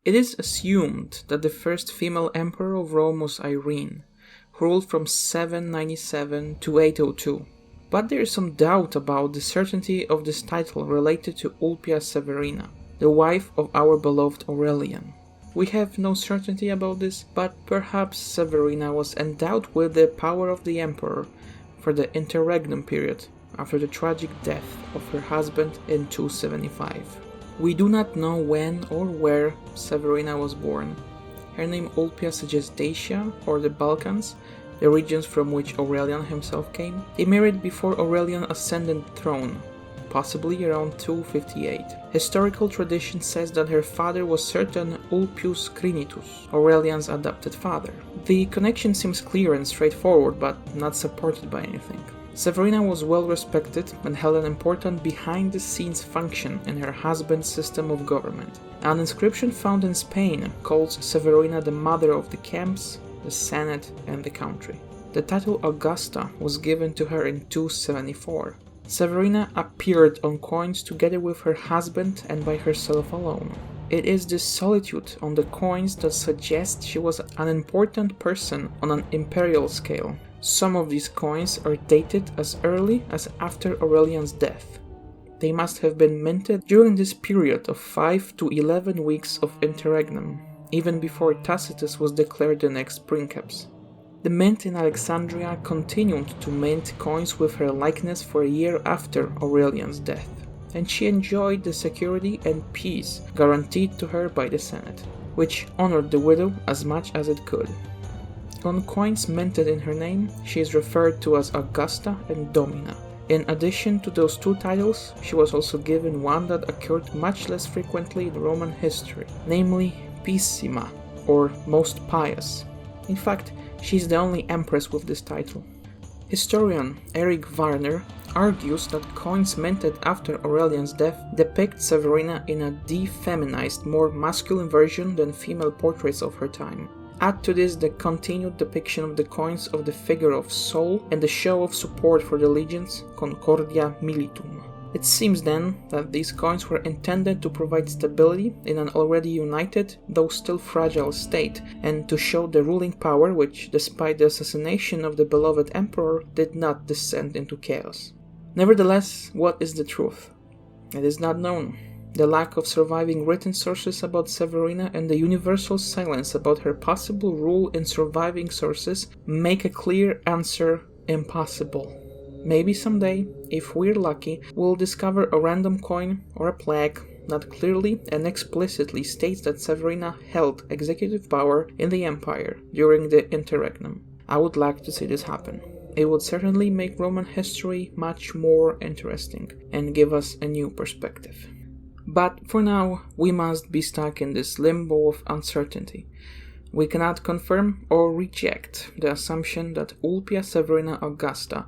It is assumed that the first female emperor of Rome was Irene, who ruled from 797 to 802. But there is some doubt about the certainty of this title related to Ulpia Severina, the wife of our beloved Aurelian. We have no certainty about this, but perhaps Severina was endowed with the power of the emperor for the interregnum period after the tragic death of her husband in 275. We do not know when or where Severina was born. Her name Ulpia suggests Dacia or the Balkans, the regions from which Aurelian himself came. He married before Aurelian ascended the throne, possibly around 258. Historical tradition says that her father was certain Ulpius Crinitus, Aurelian's adopted father. The connection seems clear and straightforward, but not supported by anything. Severina was well respected and held an important behind-the-scenes function in her husband's system of government. An inscription found in Spain calls Severina the mother of the camps, the Senate, and the country. The title Augusta was given to her in 274. Severina appeared on coins together with her husband and by herself alone. It is this solitude on the coins that suggests she was an important person on an imperial scale. Some of these coins are dated as early as after Aurelian's death. They must have been minted during this period of 5 to 11 weeks of interregnum, even before Tacitus was declared the next princeps. The mint in Alexandria continued to mint coins with her likeness for a year after Aurelian's death, and she enjoyed the security and peace guaranteed to her by the Senate, which honored the widow as much as it could. On coins minted in her name, she is referred to as Augusta and Domina. In addition to those two titles, she was also given one that occurred much less frequently in Roman history, namely Pissima, or Most Pious. In fact, she is the only empress with this title. Historian Eric Varner argues that coins minted after Aurelian's death depict Severina in a defeminized, more masculine version than female portraits of her time. Add to this the continued depiction of the coins of the figure of Sol and the show of support for the legions Concordia Militum. It seems then that these coins were intended to provide stability in an already united, though still fragile state, and to show the ruling power which, despite the assassination of the beloved emperor, did not descend into chaos. Nevertheless, what is the truth? It is not known. The lack of surviving written sources about Severina and the universal silence about her possible rule in surviving sources make a clear answer impossible. Maybe someday, if we're lucky, we'll discover a random coin or a plaque that clearly and explicitly states that Severina held executive power in the empire during the interregnum. I would like to see this happen. It would certainly make Roman history much more interesting and give us a new perspective. But for now, we must be stuck in this limbo of uncertainty. We cannot confirm or reject the assumption that Ulpia Severina Augusta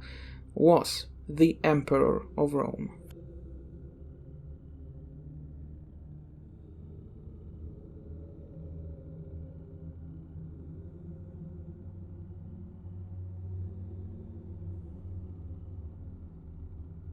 was the Emperor of Rome.